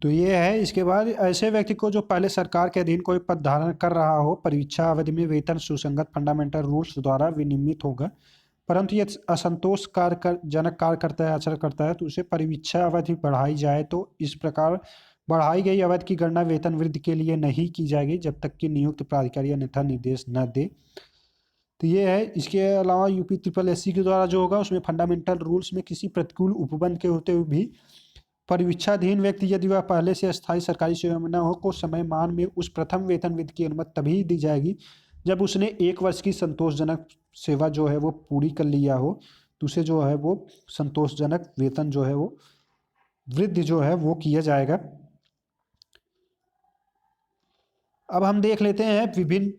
तो ये है। इसके बाद ऐसे व्यक्ति को जो पहले सरकार के अधीन कोई पद धारण कर रहा हो, परीक्षा अवधि में वेतन सुसंगत फंडामेंटल रूल्स द्वारा विनियमित होगा, परंतु ये असंतोष जनक कार्य करता है, आचरण करता है, तो उसे परीक्षा अवधि बढ़ाई जाए। तो इस प्रकार बढ़ाई गई अवधि की गणना वेतन वृद्धि के लिए नहीं की जाएगी जब तक कि नियुक्त प्राधिकारी अन्यथा निर्देश न दे। तो ये है। इसके अलावा यूपी ट्रिपल एससी के द्वारा जो होगा उसमें फंडामेंटल रूल्स में किसी प्रतिकूल उपबंध के होते हुए भी परीक्षाधीन व्यक्ति यदि वह पहले से अस्थायी सरकारी सेवा में न हो को समय मान में उस प्रथम वेतन वृद्धि की अनुमति तभी दी जाएगी जब उसने 1 वर्ष की संतोषजनक सेवा जो है वो पूरी कर लिया हो, तो उसे जो है वो संतोषजनक वेतन जो है वो वृद्धि जो है वो किया जाएगा। अब हम देख लेते हैं विभिन्न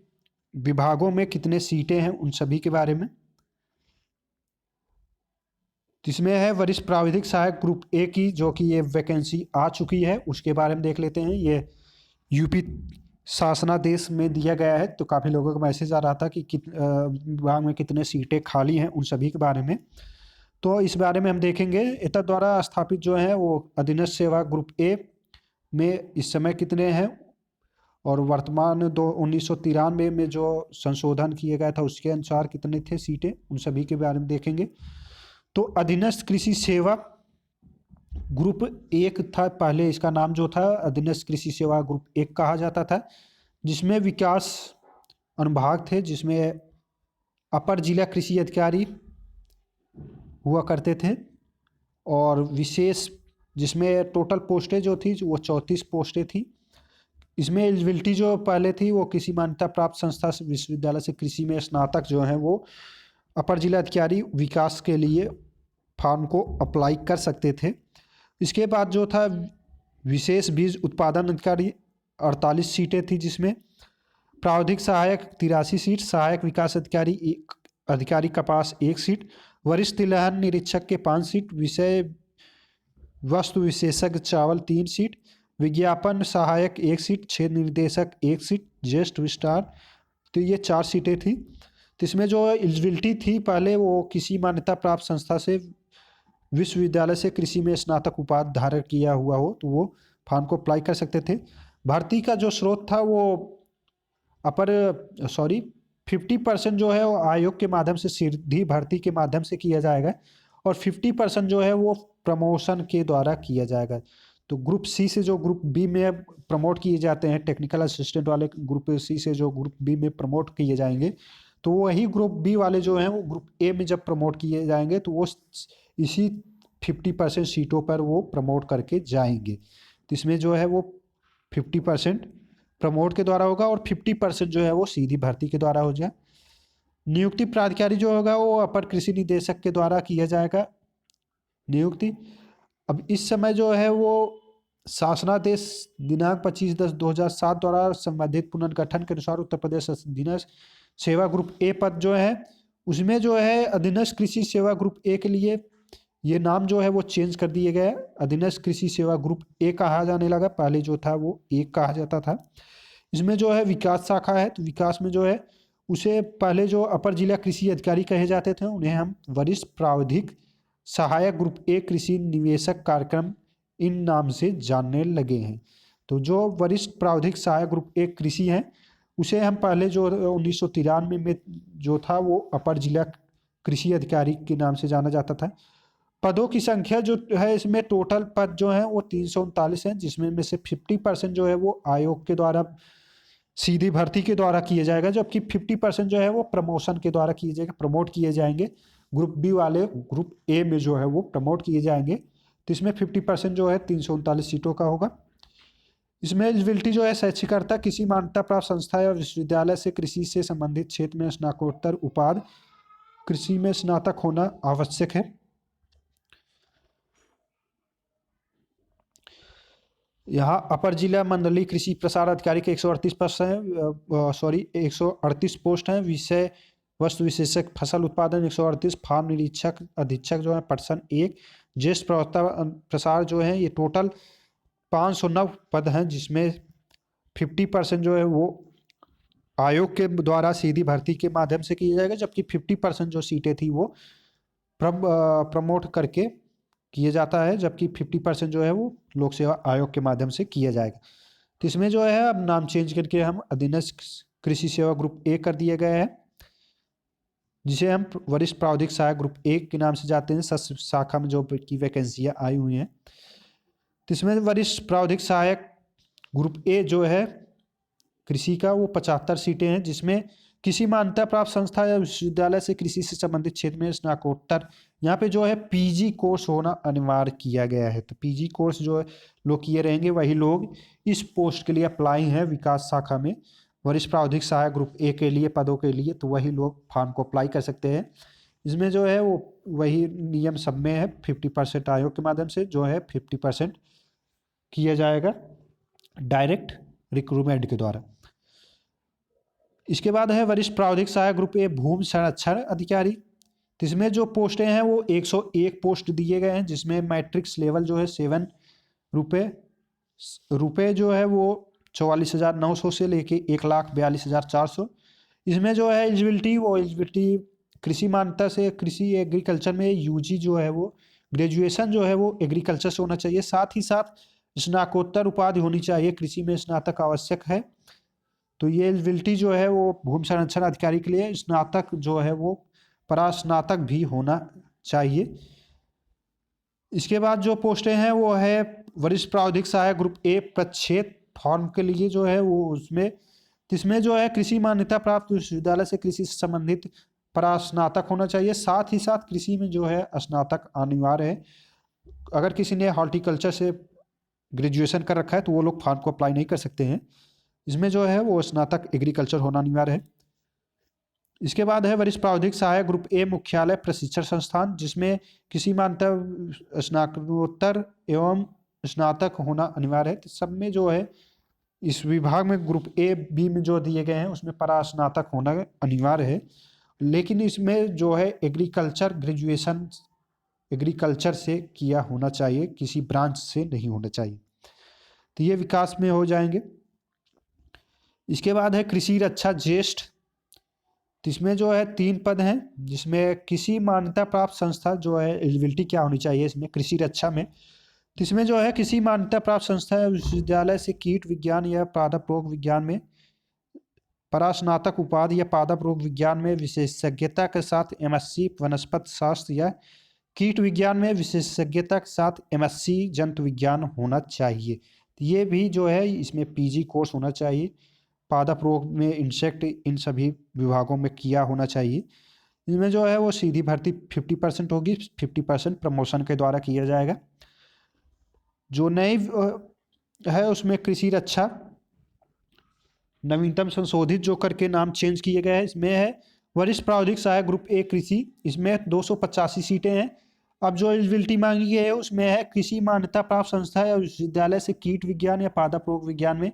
विभागों में कितने सीटें हैं उन सभी के बारे में। जिसमें है वरिष्ठ प्राविधिक सहायक ग्रुप ए की, जो कि ये वैकेंसी आ चुकी है, उसके बारे में देख लेते हैं। ये यूपी शासनादेश में दिया गया है, तो काफ़ी लोगों का मैसेज आ रहा था कि विभाग में कितने सीटें खाली हैं उन सभी के बारे में। तो इस बारे में हम देखेंगे। एतद द्वारा स्थापित जो है वो अधीनस्थ सेवा ग्रुप ए में इस समय कितने हैं, और वर्तमान 1993 में जो संशोधन किया गया था उसके अनुसार कितने थे सीटें, उन सभी के बारे में देखेंगे। तो अधीनस्थ कृषि सेवा ग्रुप 1 था, पहले इसका नाम जो था अधीनस्थ कृषि सेवा ग्रुप 1 कहा जाता था, जिसमें विकास अनुभाग थे, जिसमें अपर जिला कृषि अधिकारी हुआ करते थे, और विशेष जिसमें टोटल पोस्टें जो थी वो 34 पोस्टें थी। इसमें एलिजिबिलिटी जो पहले थी वो किसी मान्यता प्राप्त संस्था से, विश्वविद्यालय से कृषि में स्नातक जो है वो अपर जिला अधिकारी विकास के लिए फॉर्म को अप्लाई कर सकते थे। इसके बाद जो था विशेष बीज उत्पादन अधिकारी 48 सीटें थी, जिसमें प्राविधिक सहायक 83 सीट, सहायक विकास अधिकारी अधिकारी कपास 1 सीट, वरिष्ठ तिलहन निरीक्षक के 5 सीट, विषय वस्तु विशेषज्ञ चावल 3 सीट, विज्ञापन सहायक 1 सीट, छेद निर्देशक 1 सीट, ज्येष्ठ विस्तार, तो ये 4 सीटें थी। तो इसमें जो एलिजिबिलिटी थी पहले वो किसी मान्यता प्राप्त संस्था से, विश्वविद्यालय से कृषि में स्नातक उपाधि धारण किया हुआ हो तो वो फॉर्म को अप्लाई कर सकते थे। भर्ती का जो स्रोत था वो 50% जो है वो आयोग के माध्यम से, सीधी भर्ती के माध्यम से किया जाएगा, और 50% जो है वो प्रमोशन के द्वारा किया जाएगा। तो ग्रुप सी से जो ग्रुप बी में प्रमोट किए जाते हैं, टेक्निकल असिस्टेंट वाले ग्रुप सी से जो ग्रुप बी में प्रमोट किए जाएंगे, तो वही ग्रुप बी वाले जो हैं वो ग्रुप ए में जब प्रमोट किए जाएंगे तो वो इसी 50% सीटों पर वो प्रमोट करके जाएंगे। तो इसमें जो है वो 50% प्रमोट के द्वारा होगा और 50% जो है वो सीधी भर्ती के द्वारा हो जाए। नियुक्ति प्राधिकारी जो होगा वो अपर कृषि निदेशक के द्वारा किया जाएगा नियुक्ति। अब इस समय जो है वो शासनादेश दिनांक 25/10/2007 द्वारा संबंधित पुनर्गठन के अनुसार उत्तर प्रदेश अधीनस्थ सेवा ग्रुप ए पद जो है उसमें जो है अधीनस्थ कृषि सेवा ग्रुप ए के लिए ये नाम जो है वो चेंज कर दिए गए। अधीनस्थ कृषि सेवा ग्रुप ए कहा जाने लगा, पहले जो था वो एक कहा जाता था। इसमें जो है विकास शाखा है, तो विकास में जो है उसे पहले जो अपर जिला कृषि अधिकारी कहे जाते थे उन्हें हम वरिष्ठ प्राविधिक सहायक ग्रुप ए कृषि निवेशक कार्यक्रम इन नाम से जानने लगे हैं। तो जो वरिष्ठ प्राविधिक सहायक ग्रुप ए कृषि है उसे हम पहले जो 1993 में जो था वो अपर जिला कृषि अधिकारी के नाम से जाना जाता था। पदों की संख्या जो है इसमें टोटल पद जो है वो 339 हैं, जिसमें में से 50% जो है वो आयोग के द्वारा सीधी भर्ती के द्वारा किया जाएगा, जबकि 50% जो है वो प्रमोशन के द्वारा किए जाएगा, प्रमोट किए जाएंगे। ग्रुप बी वाले ग्रुप ए में जो है वो प्रमोट किए जाएंगे। तो इसमें 50% जो है 339 सीटों का होगा। इसमें एलिजिबिलिटी जो है शैक्षिक अर्हता किसी मान्यता प्राप्त संस्था या विश्वविद्यालय से कृषि से संबंधित क्षेत्र में स्नातकोत्तर उपाधि कृषि में स्नातक होना आवश्यक है। यहाँ अपर जिला मंडलीय कृषि प्रसार अधिकारी के 138 पोस्ट हैं, 138 पोस्ट हैं। विषय वस्तु विशेषज्ञ फसल उत्पादन 138, फार्म निरीक्षक अधीक्षक जो है पर्सन 1, ज्येष्ठ प्रवक्ता प्रसार जो है ये टोटल 509 पद हैं, जिसमें 50% जो है वो आयोग के द्वारा सीधी भर्ती के माध्यम से किया जाएगा, जबकि 50% जो सीटें थी वो प्रमोट करके किया जाता है, जबकि 50% जो है वो लोक सेवा आयोग के माध्यम से किया जाएगा। तो इसमें जो है अब नाम चेंज करके हम अधीनस्थ कृषि सेवा ग्रुप ए कर दिया गया है, जिसे हम वरिष्ठ प्रावधानिक सहायक ग्रुप ए के नाम से जाते हैं। शाखा में जो की वैकेंसियाँ आई हुई हैं, तो इसमें वरिष्ठ प्रावधानिक सहायक ग्रुप ए जो है कृषि का, वो 75 सीटें हैं, जिसमें किसी मान्यता प्राप्त संस्था या विश्वविद्यालय से कृषि से संबंधित क्षेत्र में स्नातकोत्तर, यहाँ पे जो है पीजी कोर्स होना अनिवार्य किया गया है। तो पीजी कोर्स जो है लोग किए रहेंगे, वही लोग इस पोस्ट के लिए अप्लाई हैं विकास शाखा में, वरिष्ठ प्रावधानिक सहायक ग्रुप ए के लिए पदों के लिए, तो वही लोग फॉर्म को अप्लाई कर सकते हैं। इसमें जो है वो वही नियम सब में है, 50% आयोग के माध्यम से जो है 50% किया जाएगा डायरेक्ट रिक्रूटमेंट के द्वारा। इसके बाद है वरिष्ठ प्रावधानिक सहायक ग्रुप ए भूमि संरक्षण अधिकारी। तो इसमें जो पोस्टें हैं वो 101 पोस्ट दिए गए हैं, जिसमें मैट्रिक्स लेवल जो है 7 रुपये जो है वो 44,900 से लेके 1,42,400। इसमें जो है एलिजिबिलिटी, वो एलिजिबिलिटी कृषि मान्यता से, कृषि एग्रीकल्चर में यूजी जो है वो ग्रेजुएशन जो है वो एग्रीकल्चर से होना चाहिए, साथ ही साथ स्नातकोत्तर उपाधि होनी चाहिए, कृषि में स्नातक आवश्यक है। तो ये एलिजिबिलिटी जो है वो भूमि संरक्षण अधिकारी के लिए स्नातक जो है वो परास्नातक भी होना चाहिए। इसके बाद जो पोस्टें हैं वो है वरिष्ठ प्रावधानिक सहायक ग्रुप ए प्रक्षेत्र फॉर्म के लिए जो है वो उसमें, इसमें जो है कृषि मान्यता प्राप्त विश्वविद्यालय से कृषि से संबंधित परास्नातक होना चाहिए, साथ ही साथ कृषि में जो है स्नातक अनिवार्य है। अगर किसी ने हॉर्टिकल्चर से ग्रेजुएशन कर रखा है तो वो लोग फॉर्म को अप्लाई नहीं कर सकते हैं। इसमें जो है वो स्नातक एग्रीकल्चर होना अनिवार्य है। इसके बाद है वरिष्ठ प्रावधानिक सहायक ग्रुप ए मुख्यालय प्रशिक्षण संस्थान, जिसमें किसी मान्यता स्नातकोत्तर एवं स्नातक होना अनिवार्य है। तो सब में जो है इस विभाग में ग्रुप ए बी में जो दिए गए हैं उसमें परास्नातक होना अनिवार्य है, लेकिन इसमें जो है एग्रीकल्चर ग्रेजुएशन एग्रीकल्चर से किया होना चाहिए, किसी ब्रांच से नहीं होना चाहिए। तो ये विकास में हो जाएंगे। इसके बाद है कृषि रक्षा ज्येष्ठ। तो इसमें जो है 3 पद हैं, जिसमें किसी मान्यता प्राप्त संस्था जो है एलिजिबिलिटी क्या होनी चाहिए इसमें कृषि रक्षा में, तो इसमें जो है किसी मान्यता प्राप्त संस्था या विश्वविद्यालय से कीट विज्ञान या पादप रोग विज्ञान में परास्नातक उपाधि या पादप रोग विज्ञान में विशेषज्ञता के साथ एमएससी वनस्पति शास्त्र या कीट विज्ञान में विशेषज्ञता के साथ एमएससी जंतु विज्ञान होना चाहिए। तो ये भी जो है इसमें पीजी कोर्स होना चाहिए, पादप रोग में इंसेक्ट, इन सभी विभागों में किया होना चाहिए। इसमें जो है वो सीधी भर्ती 50% होगी, 50% प्रमोशन के द्वारा किया जाएगा। जो नई है उसमें कृषि रक्षा नवीनतम संशोधित जो करके नाम चेंज किए गए हैं, इसमें है वरिष्ठ प्रावधानिक सहायक ग्रुप ए कृषि, इसमें 285 सीटें हैं। अब जो एलिजिबिलिटी मांगी गई है उसमें है किसी मान्यता प्राप्त संस्था या विश्वविद्यालय से कीट विज्ञान या पादप रोग विज्ञान में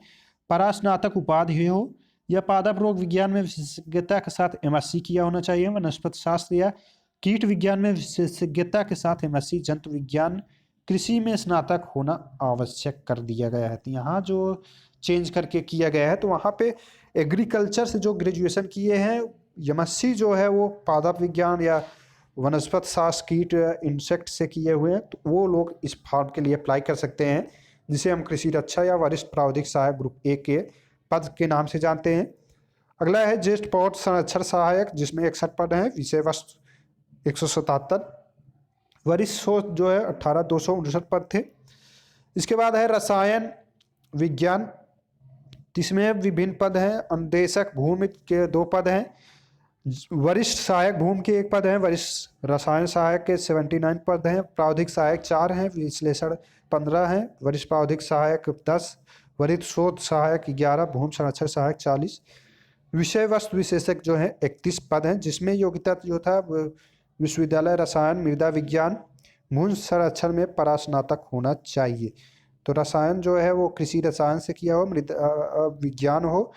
परास्नातक उपाधि हो या पादप रोग विज्ञान में विशेषज्ञता के साथ एमएससी किया होना चाहिए, वनस्पति शास्त्र या कीट विज्ञान में विशेषज्ञता के साथ एमएससी, जंतु विज्ञान कृषि में स्नातक होना आवश्यक कर दिया गया है। तो यहाँ जो चेंज करके किया गया है, तो वहाँ पे एग्रीकल्चर से जो ग्रेजुएशन किए हैं, एमएससी जो है वो पादप विज्ञान या वनस्पति शास्त्र कीट इंसेक्ट से किए हुए हैं, तो वो लोग इस फॉर्म के लिए अप्लाई कर सकते हैं, जिसे हम कृषि रक्षा या वरिष्ठ प्रावधानिक सहायक ग्रुप ए के पद के नाम से जानते हैं। अगला है ज्येष्ठ पौध संरक्षण सहायक, जिसमें 61 पद हैं, विषय वस्तु 177, वरिष्ठ शोध जो है 18,259 पद थे। इसके बाद है रसायन विज्ञान, जिसमें विभिन्न पद हैं। अनुदेशक भूमि के 2 पद हैं, वरिष्ठ सहायक भूमि के 1 पद हैं, वरिष्ठ रसायन सहायक के 79 पद हैं, प्रावधानिक सहायक 4 हैं, विश्लेषण 15 हैं, वरिष्ठ प्रावधानिक सहायक 10, वरिष्ठ शोध सहायक 11, भूमि संरक्षण सहायक 40, विषय वस्तु विशेषज्ञ जो है 31 पद हैं, जिसमें योग्यता जो था विश्वविद्यालय रसायन मृदा विज्ञान भूमि संरक्षण में परास्नातक होना चाहिए। तो रसायन जो है वो कृषि रसायन से किया हो, मृदा विज्ञान हो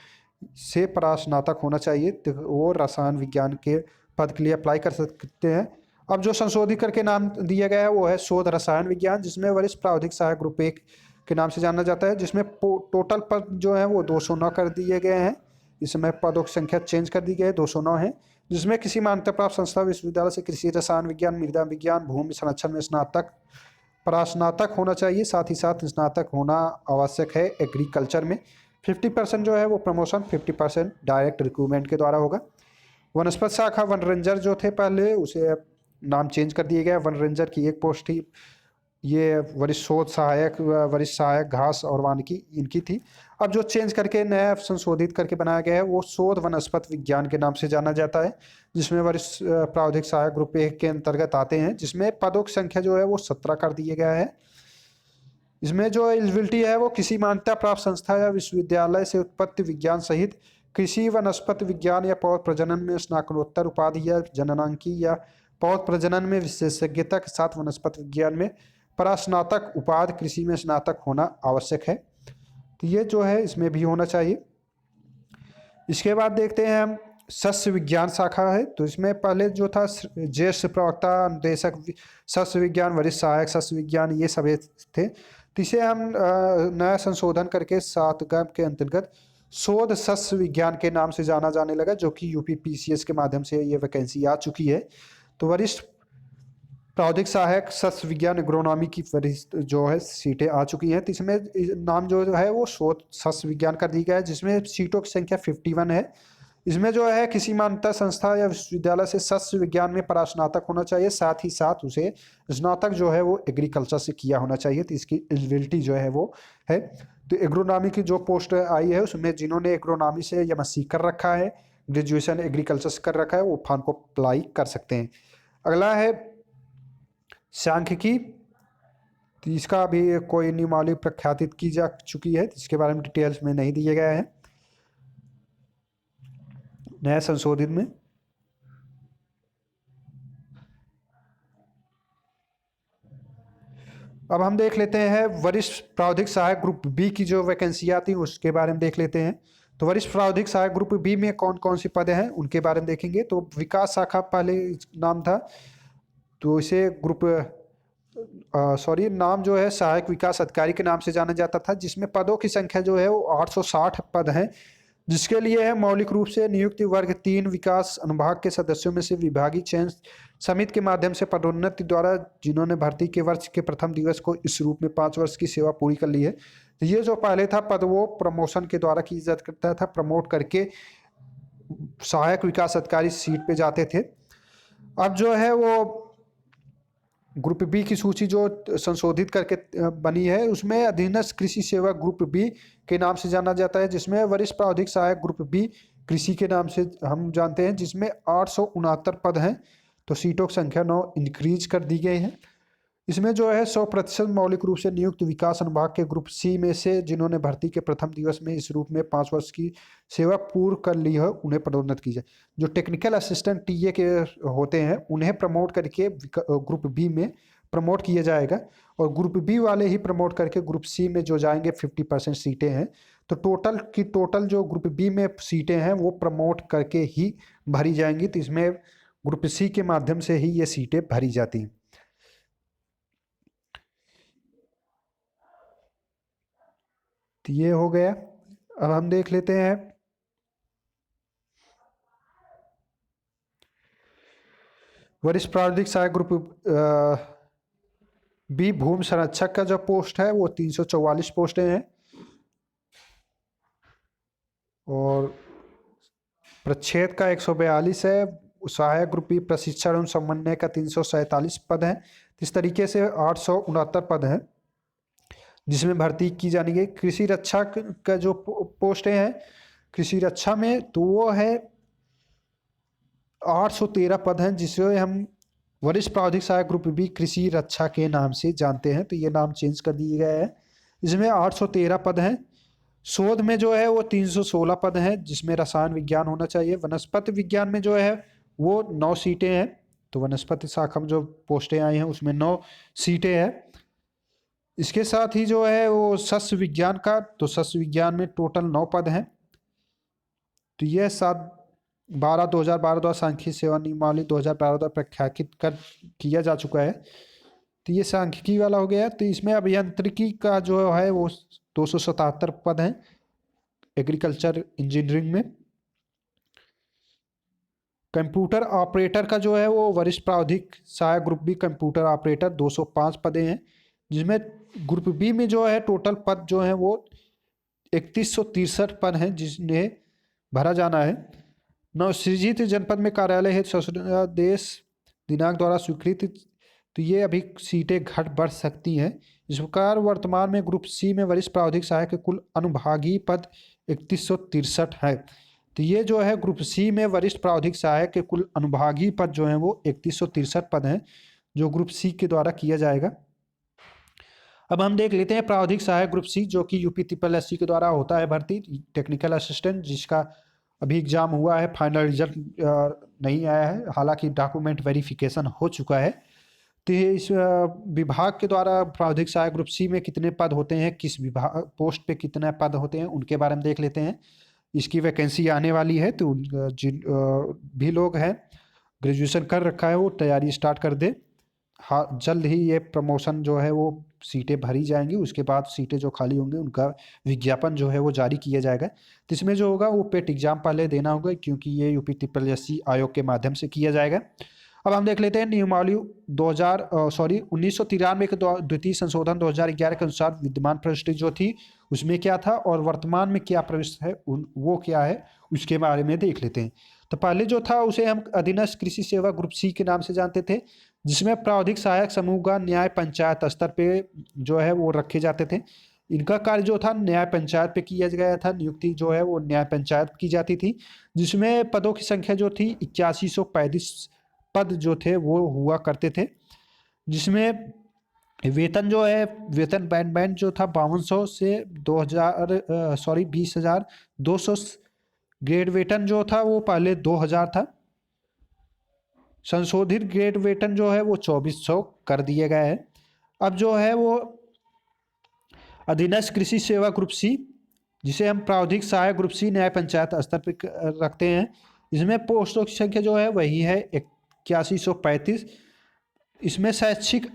से परास्नातक होना चाहिए, तो वो रसायन विज्ञान के पद के लिए अप्लाई कर सकते हैं। अब जो संशोधित करके नाम दिया गया है वो है शोध रसायन विज्ञान, जिसमें वरिष्ठ प्रावधानिक सहायक ग्रुप ए के नाम से जाना जाता है, जिसमें टोटल पद जो है वो 209 कर दिए गए हैं। इस समय पदों की संख्या चेंज कर दी गई है, 209 है। जिसमें किसी मान्यता प्राप्त संस्था विश्वविद्यालय से कृषि रसायन विज्ञान, मृदा विज्ञान, भूमि संरक्षण में स्नातक परास्नातक होना चाहिए, साथ ही साथ स्नातक होना आवश्यक है एग्रीकल्चर में। 50% जो है वो प्रमोशन, 50% डायरेक्ट रिक्रूटमेंट के द्वारा होगा। वनस्पति शाखा वन रेंजर जो थे पहले, उसे नाम चेंज कर दिया गया। वन रेंजर की एक पोस्ट थी, ये वरिष्ठ शोध सहायक, वरिष्ठ सहायक घास और वानिकी इनकी थी। अब जो चेंज करके नया संशोधित करके बनाया गया है वो शोध वनस्पति विज्ञान के नाम से जाना जाता है, जिसमें वरिष्ठ प्रावधिक सहायक ग्रुप 1 के अंतर्गत आते हैं, जिसमें पदों की संख्या जो है वो 17 कर दिया गया है। इसमें जो एलिजिबिलिटी है वो किसी मान्यता प्राप्त संस्था या विश्वविद्यालय से उत्पत्ति विज्ञान सहित कृषि, वनस्पति विज्ञान या पौध प्रजनन में स्नातकोत्तर उपाधि या जननांकी या पौध प्रजनन में विशेषज्ञता के साथ वनस्पति विज्ञान में परास्नातक उपाधि, कृषि में स्नातक होना आवश्यक है। तो ये जो है इसमें भी होना चाहिए। इसके बाद देखते हैं हम सस्य विज्ञान शाखा है। तो इसमें पहले जो था ज्येष्ठ प्रवक्ता, अनुदेशक सस्य विज्ञान, वरिष्ठ सहायक सस्य विज्ञान, ये सभी थे। तो इसे हम नया संशोधन करके 7 के अंतर्गत शोध सस्य विज्ञान के नाम से जाना जाने लगा, जो कि यूपी पीसीएस के माध्यम से ये वैकेंसी आ चुकी है। तो वरिष्ठ प्रावधिक सहायक सस्य विज्ञान एग्रोनॉमी की वरिष्ठ जो है सीटें आ चुकी हैं। तो इसमें नाम जो है वो शोध सस्य विज्ञान कर दी गया है, जिसमें सीटों की संख्या 51 है। इसमें जो है किसी मान्यता संस्था या विश्वविद्यालय से सस्य विज्ञान में परास्नातक होना चाहिए, साथ ही साथ उसे स्नातक जो है वो एग्रीकल्चर से किया होना चाहिए। तो इसकी एलिजिबिलिटी जो है वो है। तो एग्रोनॉमी की जो पोस्ट आई है उसमें जिन्होंने एग्रोनॉमी से एमएससी कर रखा है, ग्रेजुएशन एग्रीकल्चर से कर रखा है, वो फॉर्म को अप्लाई कर सकते हैं। अगला है सांख्यिकी। तो इसका भी कोई नियमावली प्रख्यापित की जा चुकी है, इसके बारे में डिटेल्स में नहीं दिए गए हैं नया संशोधित में। अब हम देख लेते हैं वरिष्ठ प्रावधिक सहायक ग्रुप बी की जो वैकेंसी आती है उसके बारे में देख लेते हैं। तो वरिष्ठ प्रावधिक सहायक ग्रुप बी में कौन कौन सी पद हैं उनके बारे में देखेंगे। तो विकास शाखा पहले नाम था, तो इसे ग्रुप नाम जो है सहायक विकास अधिकारी के नाम से जाना जाता था, जिसमें पदों की संख्या जो है वो 860 पद हैं, जिसके लिए है मौलिक रूप से नियुक्ति वर्ग 3 विकास अनुभाग के सदस्यों में से विभागीय चयन समिति के माध्यम से पदोन्नति द्वारा जिन्होंने भर्ती के वर्ष के प्रथम दिवस को इस रूप में 5 वर्ष की सेवा पूरी कर ली है। तो ये जो पहले था पद वो प्रमोशन के द्वारा की जाता करता था, प्रमोट करके सहायक विकास अधिकारी सीट पे जाते थे। अब जो है वो ग्रुप बी की सूची जो संशोधित करके बनी है उसमें अधीनस्थ कृषि सेवा ग्रुप बी के नाम से जाना जाता है, जिसमें वरिष्ठ प्रावधिक सहायक ग्रुप बी कृषि के नाम से हम जानते हैं, जिसमें 869 पद हैं। तो सीटों की संख्या 9 इंक्रीज कर दी गई है। इसमें जो है 100% मौलिक रूप से नियुक्त विकास अनुभाग के ग्रुप सी में से जिन्होंने भर्ती के प्रथम दिवस में इस रूप में 5 वर्ष की सेवा पूर्ण कर ली है उन्हें पदोन्नत की जाए। जो टेक्निकल असिस्टेंट टीए के होते हैं उन्हें प्रमोट करके ग्रुप बी में प्रमोट किया जाएगा, और ग्रुप बी वाले ही प्रमोट करके ग्रुप सी में जो जाएंगे 50% सीटें हैं। तो टोटल जो ग्रुप बी में सीटें हैं वो प्रमोट करके ही भरी जाएंगी। तो इसमें ग्रुप सी के माध्यम से ही ये सीटें भरी जाती हैं। तो ये हो गया। अब हम देख लेते हैं वरिष्ठ प्रावधिक सहायक ग्रुप बी भूमि संरक्षक का जो पोस्ट है वो 344 पोस्टें हैं, और प्रच्छेद का 142 है। सहायक ग्रुप बी प्रशिक्षण एवं समन्वय का 347 पद हैं। इस तरीके से 869 पद हैं जिसमें भर्ती की जानी है। कृषि रक्षा का जो पोस्टें हैं कृषि रक्षा में, तो वो है 813 पद हैं, जिसे हम वरिष्ठ प्रावधिक सहायक ग्रुप बी कृषि रक्षा के नाम से जानते हैं। तो ये नाम चेंज कर दिए गए हैं। इसमें 813 पद हैं। शोध में जो है वो 316 पद हैं, जिसमें रसायन विज्ञान होना चाहिए। वनस्पति विज्ञान में जो है वो 9 सीटें हैं। तो वनस्पति शाखा में जो पोस्टें आई हैं उसमें 9 सीटें हैं। इसके साथ ही जो है वो सस्य विज्ञान का, तो सस्य विज्ञान में टोटल 9 पद हैं। तो यह 7/12/2012 द्वारा सांख्यिकी सेवा नियमावली 2012 द्वारा प्रख्यापित कर किया जा चुका है। तो ये सांख्यिकी वाला हो गया। तो इसमें अभियांत्रिकी का जो है वो 277 पद हैं एग्रीकल्चर इंजीनियरिंग में। कंप्यूटर ऑपरेटर का जो है वो वरिष्ठ प्रावधिक सहायक ग्रुप बी कंप्यूटर ऑपरेटर 205 पदें हैं, जिसमें ग्रुप बी में जो है टोटल पद जो है वो 3163 पद हैं जिन्हें भरा जाना है। नौ सृजित जनपद में कार्यालय है शासनादेश दिनांक द्वारा स्वीकृत, तो ये अभी सीटें घट बढ़ सकती हैं। इस प्रकार वर्तमान में ग्रुप सी में वरिष्ठ प्रावधिक सहायक के कुल अनुभागीय पद 3163 है। तो ये जो है ग्रुप सी में वरिष्ठ प्रावधिक सहायक के कुल अनुभागीय पद जो हैं वो 3163 पद हैं जो ग्रुप सी के द्वारा किया जाएगा। अब हम देख लेते हैं प्रावधिक सहायक ग्रुप सी, जो कि यूपी ट्रिपल एस सी के द्वारा होता है भर्ती, टेक्निकल असिस्टेंट, जिसका अभी एग्जाम हुआ है, फाइनल रिजल्ट नहीं आया है, हालांकि डॉक्यूमेंट वेरिफिकेशन हो चुका है। तो इस विभाग के द्वारा प्रावधिक सहायक ग्रुप सी में कितने पद होते हैं, किस विभाग पोस्ट पे कितने पद होते हैं, उनके बारे में देख लेते हैं। इसकी वैकेंसी आने वाली है, तो जिन भी लोग हैं ग्रेजुएशन कर रखा है वो तैयारी स्टार्ट कर दे। हाँ, जल्द ही ये प्रमोशन जो है वो सीटें भरी जाएंगी, उसके बाद सीटें जो खाली होंगी उनका विज्ञापन जो है वो जारी किया जाएगा। तो इसमें जो होगा वो पेट एग्जाम पहले देना होगा, क्योंकि ये यूपी ट्रिपल एस सी आयोग के माध्यम से किया जाएगा। अब हम देख लेते हैं नियमावली 1993 के द्वितीय संशोधन 2011 के अनुसार विद्यमान प्रविष्टि जो थी उसमें क्या था और वर्तमान में क्या प्रविष्ट है वो क्या है, उसके बारे में देख लेते हैं। तो पहले जो था उसे हम अधीनस्थ कृषि सेवा ग्रुप सी के नाम से जानते थे, जिसमें प्रावधिक सहायक समूह का न्याय पंचायत स्तर पे जो है वो रखे जाते थे। इनका कार्य जो था न्याय पंचायत पे किया गया था, नियुक्ति जो है वो न्याय पंचायत की जाती थी, जिसमें पदों की संख्या जो थी 8135 पद जो थे वो हुआ करते थे, जिसमें वेतन जो है वेतन बैंड जो था 5200 से 20,200 ग्रेड वेतन जो था वो पहले 2000 था। संशोधित ग्रेड वेतन जो है वो 2400 कर दिया गया है। अब जो है वो अधीनस्थ कृषि सेवा ग्रुप सी, जिसे हम प्रावधिक सहायक ग्रुप सी न्याय पंचायत स्तर पर रखते हैं, इसमें पोस्टों की संख्या जो है वही है 8135। इसमें शैक्षिक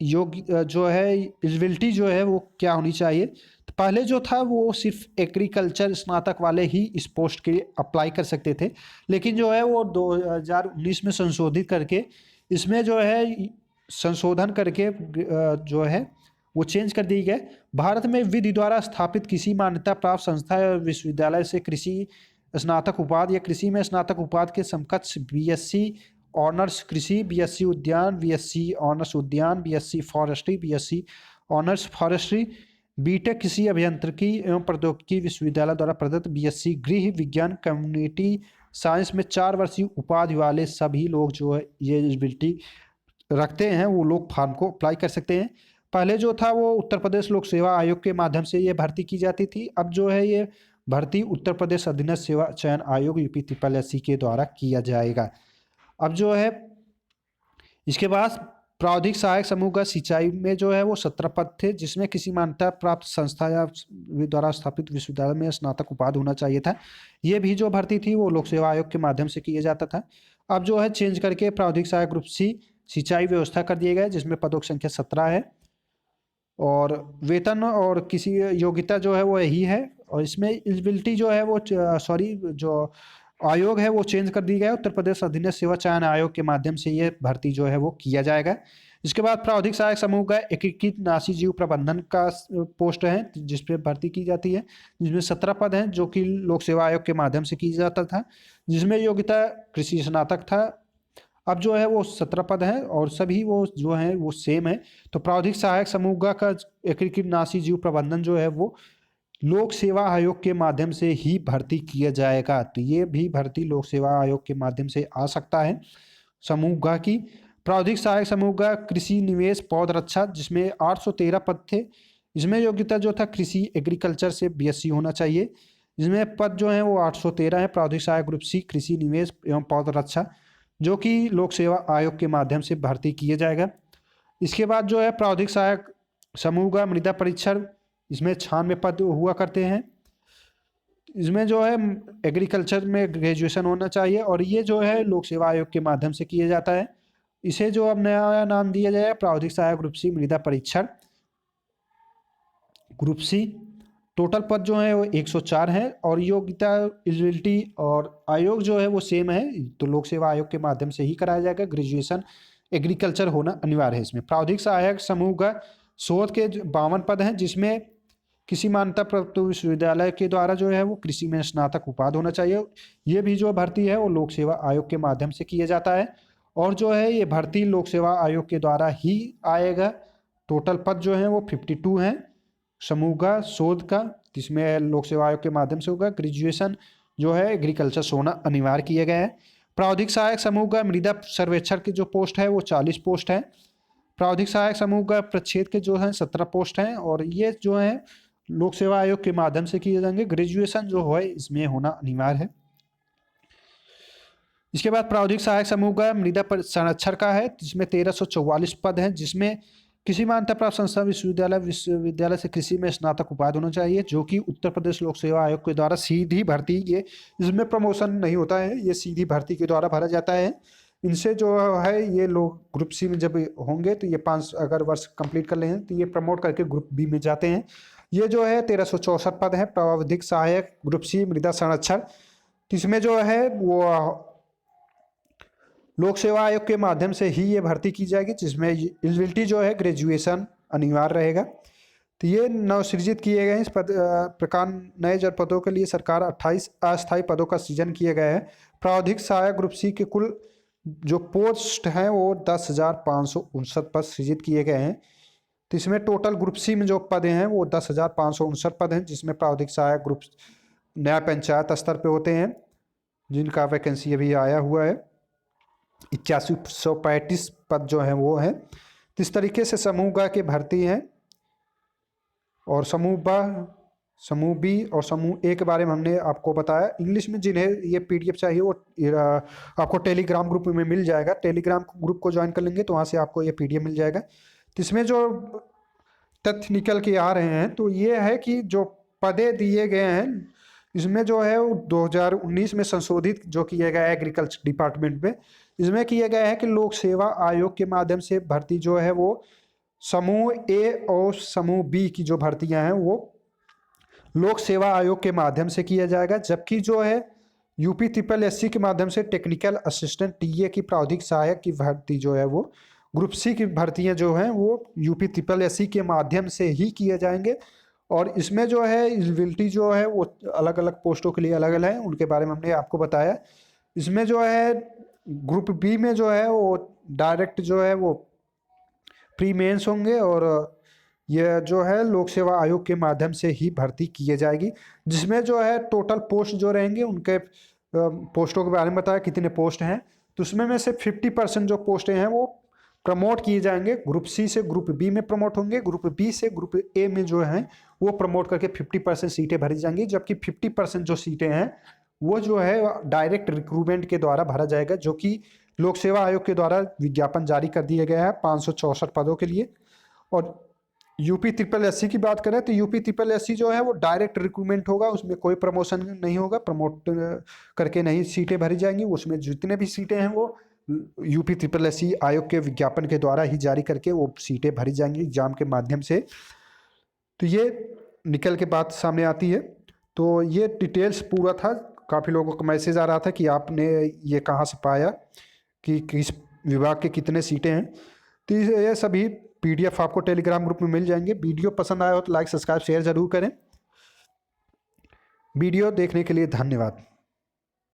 योग्य जो है एलिजिबिलिटी जो है वो क्या होनी चाहिए, तो पहले जो था वो सिर्फ एग्रीकल्चर स्नातक वाले ही इस पोस्ट के लिए अप्लाई कर सकते थे, लेकिन जो है वो 2019 में संशोधित करके इसमें जो है संशोधन करके जो है वो चेंज कर दी गई। भारत में विधि द्वारा स्थापित किसी मान्यता प्राप्त संस्था या विश्वविद्यालय से कृषि स्नातक उपाधि या कृषि में स्नातक उपाधि के समकक्ष बीएससी ऑनर्स कृषि, बीएससी उद्यान, बीएससी ऑनर्स उद्यान, BSc forestry, BSc honours forestry, BTech कृषि अभियांत्रिकी एवं प्रौद्योगिकी विश्वविद्यालय द्वारा प्रदत्त बीएससी गृह विज्ञान कम्युनिटी साइंस में 4 वर्षीय उपाधि वाले सभी लोग जो है ये एलिजिबिलिटी रखते हैं वो लोग फॉर्म को अप्लाई कर सकते हैं। पहले जो था वो उत्तर प्रदेश लोक सेवा आयोग के माध्यम से ये भर्ती की जाती थी, अब जो है ये भर्ती उत्तर प्रदेश अधीनस्थ सेवा चयन आयोग यूपी ट्रिपल एस सी के द्वारा किया जाएगा। अब जो है इसके बाद प्रावधिक सहायक समूह का सिंचाई में जो है वो 17 पद थे, जिसमें किसी मान्यता प्राप्त संस्था या द्वारा स्थापित विश्वविद्यालय में स्नातक उपाधि होना चाहिए था। ये भी जो भर्ती थी वो लोक सेवा आयोग के माध्यम से किया जाता था। अब जो है चेंज करके प्रावधिक सहायक ग्रुप सी सिंचाई व्यवस्था कर दिए गए, जिसमें पदों की संख्या 17 है और वेतन और किसी योग्यता जो है वो यही है, और इसमें एलिजिबिलिटी जो है वो जो आयोग है वो चेंज कर दी गया, उत्तर प्रदेश अधीनस्थ सेवा चयन आयोग के माध्यम से ये भर्ती जो है वो किया जाएगा। इसके बाद प्रावधिक सहायक समूह का एकीकृत नाशी जीव प्रबंधन का पोस्ट है जिसपे भर्ती की जाती है, जिसमें 17 पद हैं जो कि लोक सेवा आयोग के माध्यम से किया जाता था, जिसमें योग्यता कृषि स्नातक था। अब जो है वो 17 पद हैं और सभी वो जो है वो सेम है। तो प्रावधिक सहायक समूह का एकीकृत नाशी जीव प्रबंधन जो है वो लोक सेवा आयोग के माध्यम से ही भर्ती किया जाएगा। तो ये भी भर्ती लोक सेवा आयोग के माध्यम से आ सकता है। समूह की प्रावधिक सहायक समूह का कृषि निवेश पौध रक्षा, जिसमें 813 पद थे, इसमें योग्यता जो था कृषि एग्रीकल्चर से बीएससी होना चाहिए। इसमें पद जो है वो 813 है। प्रावधिक सहायक ग्रुप सी कृषि निवेश एवं पौध रक्षा, जो कि लोक सेवा आयोग के माध्यम से भर्ती किया जाएगा। इसके बाद जो है प्रावधिक सहायक समूह का मृदा परीक्षण, इसमें 96 पद हुआ करते हैं। इसमें जो है एग्रीकल्चर में ग्रेजुएशन होना चाहिए और ये जो है लोक सेवा आयोग के माध्यम से किया जाता है। इसे जो अब नया नाम दिया जाए प्रावधिक सहायक ग्रुप सी मृदा परीक्षण ग्रुप सी। टोटल पद जो है वो 104 है और योग्यता एलिजिबिलिटी और आयोग जो है वो सेम है, तो लोक सेवा आयोग के माध्यम से ही कराया जाएगा। ग्रेजुएशन एग्रीकल्चर होना अनिवार्य है इसमें। प्रावधिक सहायक समूह का शोध के 52 पद हैं, जिसमें किसी मान्यता प्राप्त विश्वविद्यालय के द्वारा जो है वो कृषि में स्नातक उपाधि होना चाहिए। ये भी जो भर्ती है वो लोक सेवा आयोग के माध्यम से किया जाता है और जो है ये भर्ती लोक सेवा आयोग के द्वारा ही आएगा। टोटल पद जो है वो 52 हैं समूह का शोध का, जिसमें लोक सेवा आयोग के माध्यम से होगा। ग्रेजुएशन जो है एग्रीकल्चर से होना अनिवार्य किया गया है। प्रावधिक सहायक समूह का मृदा सर्वेक्षण की जो पोस्ट है वो 40 पोस्ट है। प्रावधिक सहायक समूह का प्रच्छेद के जो है 17 पोस्ट हैं और ये जो है लोक सेवा आयोग के माध्यम से किए जाएंगे। ग्रेजुएशन जो है इसमें होना अनिवार्य है। इसके बाद प्रावधिक सहायक समूह का मृदा संरक्षण का है, जिसमें 1344 पद हैं, जिसमें किसी मान्यता प्राप्त संस्था विश्वविद्यालय से कृषि में स्नातक उपाधि होना चाहिए, जो कि उत्तर प्रदेश लोक सेवा आयोग के द्वारा सीधी भर्ती, ये इसमें प्रमोशन नहीं होता है, ये सीधी भर्ती के द्वारा भरा जाता है। इनसे जो है ये लोग ग्रुप सी में जब होंगे तो ये 5 अगर वर्ष कंप्लीट कर लें तो ये प्रमोट करके ग्रुप बी में जाते हैं। ये जो है 1364 पद है प्रावधिक सहायक ग्रुप सी मृदा संरक्षण, इसमें जो है वो लोक सेवा आयोग के माध्यम से ही ये भर्ती की जाएगी, जिसमें एलिजिबिलिटी जो है ग्रेजुएशन अनिवार्य रहेगा। तो ये नवसृजित किए गए इस प्रकार नए जन पदों के लिए सरकार 28 अस्थायी पदों का सृजन किया गया है। प्रावधिक सहायक ग्रुप सी के कुल जो पोस्ट हैं वो 10,559 पद सृजित किए गए हैं। तो इसमें टोटल ग्रुप सी में जो पद हैं वो 10,559 पद हैं, जिसमें प्रावधिक सहायक ग्रुप न्याय पंचायत स्तर पे होते हैं, जिनका वैकेंसी अभी आया हुआ है। 8135 पद जो हैं वो हैं। तो इस तरीके से समूह ग की भर्ती है और समूह बी और समूह ए के बारे में हमने आपको बताया। इंग्लिश में जिन्हें ये पीडीएफ चाहिए वो आपको टेलीग्राम ग्रुप में मिल जाएगा। टेलीग्राम ग्रुप को ज्वाइन कर लेंगे तो वहाँ से आपको ये पीडीएफ मिल जाएगा। तो इसमें जो तथ्य निकल के आ रहे हैं तो ये है कि जो पदे दिए गए हैं इसमें जो है वो 2019 में संशोधित जो किया गया है एग्रीकल्चर डिपार्टमेंट में, इसमें किया गया है कि लोक सेवा आयोग के माध्यम से भर्ती जो है वो समूह ए और समूह बी की जो भर्तियां हैं वो लोक सेवा आयोग के माध्यम से किया जाएगा, जबकि जो है यूपी ट्रिपल एससी के माध्यम से टेक्निकल असिस्टेंट टीए की प्रावधिक सहायक की भर्ती जो है वो ग्रुप सी की भर्तियां जो हैं वो यूपी ट्रिपल एससी के माध्यम से ही किए जाएंगे। और इसमें जो है एलिजिबिलिटी जो है वो अलग अलग पोस्टों के लिए अलग अलग है, उनके बारे में हमने आपको बताया। इसमें जो है ग्रुप बी में जो है वो डायरेक्ट जो है वो प्री मेंस होंगे और यह जो है लोक सेवा आयोग के माध्यम से ही भर्ती की जाएगी, जिसमें जो है टोटल पोस्ट जो रहेंगे उनके पोस्टों के बारे में बताया कितने पोस्ट हैं। तो उसमें में से 50% जो पोस्टें हैं वो प्रमोट किए जाएंगे, ग्रुप सी से ग्रुप बी में प्रमोट होंगे, ग्रुप बी से ग्रुप ए में जो हैं वो प्रमोट करके 50% सीटें भरी जाएंगी, जबकि 50% जो सीटें हैं वो जो है डायरेक्ट रिक्रूटमेंट के द्वारा भरा जाएगा, जो कि लोक सेवा आयोग के द्वारा विज्ञापन जारी कर दिया गया है 564 पदों के लिए। और यूपी ट्रिपल एससी की बात करें तो यूपी ट्रिपल एससी जो है वो डायरेक्ट रिक्रूटमेंट होगा, उसमें कोई प्रमोशन नहीं होगा, प्रमोट करके नहीं सीटें भरी जाएंगी। उसमें जितने भी सीटें हैं वो यूपी ट्रिपल एससी आयोग के विज्ञापन के द्वारा ही जारी करके वो सीटें भरी जाएंगी एग्जाम के माध्यम से। तो ये निकल के बात सामने आती है। तो ये डिटेल्स पूरा था। काफ़ी लोगों का मैसेज आ रहा था कि आपने ये कहाँ से पाया कि किस विभाग के कितने सीटें हैं। तो ये सभी पीडीएफ आपको टेलीग्राम ग्रुप में मिल जाएंगे। वीडियो पसंद आया हो तो लाइक सब्सक्राइब शेयर ज़रूर करें। वीडियो देखने के लिए धन्यवाद।